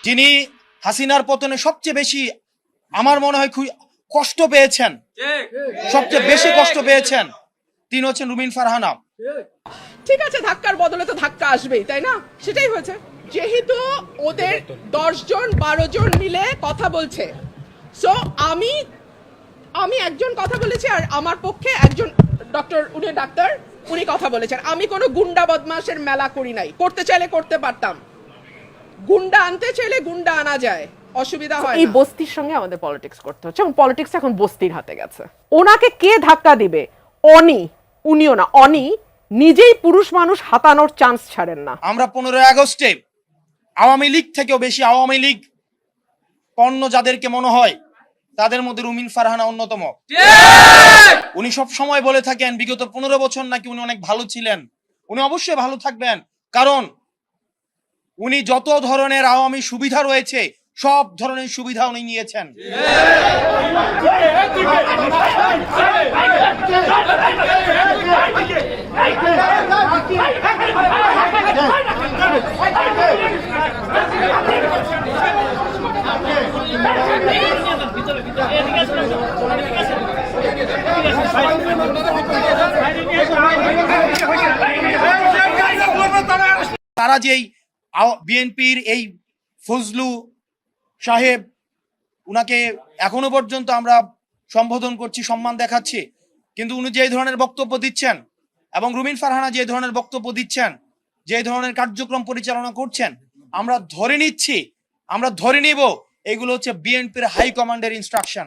যিনি হাসিনার পতনে সবচেয়ে বেশি আমার মনে হয় কষ্ট পেয়েছেন, সবচেয়ে বেশি কষ্ট পেয়েছেন, তিনি হচ্ছেন রুমিন ফারহানা। ঠিক আছে, ধাক্কার বদলে তো ধাক্কা আসবেই, তাই না? সেটাই হয়েছে। যেহেতু ওদের 10 জন 12 জন মিলে কথা বলছে, সো আমি একজন কথা বলেছি আর আমার পক্ষে একজন উনি ডাক্তার, উনি কথা বলেছেন। আমি কোনো গুন্ডা বদমাশের মেলা করি নাই। করতে চাইলে করতে পারতাম, গুন্ডা আনতে চাইলে গুন্ডা আনা যায়, অসুবিধা হয় না। এই বস্তির সঙ্গে আমাদের পলিটিক্স করতে হচ্ছে এবং পলিটিক্স এখন বস্তির হাতে গেছে। ওনাকে কে ধাক্কা দিবে? উনিও না, নিজেই পুরুষ মানুষ হাতানোর চান্স ছাড়েন না। আমরা 15 আগস্টে আওয়ামী লীগ থেকেও বেশি আওয়ামী লীগ পণ্য যাদেরকে মনে হয় তাদের মধ্যে রুমিন ফারহানা অন্যতম। উনি সব সময় বলে থাকেন বিগত 15 বছর নাকি উনি অনেক ভালো ছিলেন। উনি অবশ্যই ভালো থাকবেন, কারণ উনি যত ধরনের আওয়ামী সুবিধা রয়েছে সব ধরনের সুবিধা উনি নিয়েছেন। তারা যেই বিএনপির এই ফজলু সাহেব, উনাকে এখনো পর্যন্ত আমরা সম্বোধন করছি, সম্মান দেখাচ্ছি, কিন্তু উনি যে ধরনের বক্তব্য দিচ্ছেন এবং রুমিন ফারহানা যে ধরনের বক্তব্য দিচ্ছেন, যে ধরনের কার্যক্রম পরিচালনা করছেন, আমরা ধরে নিব এগুলো হচ্ছে বিএনপির হাই কমান্ডের ইনস্ট্রাকশন।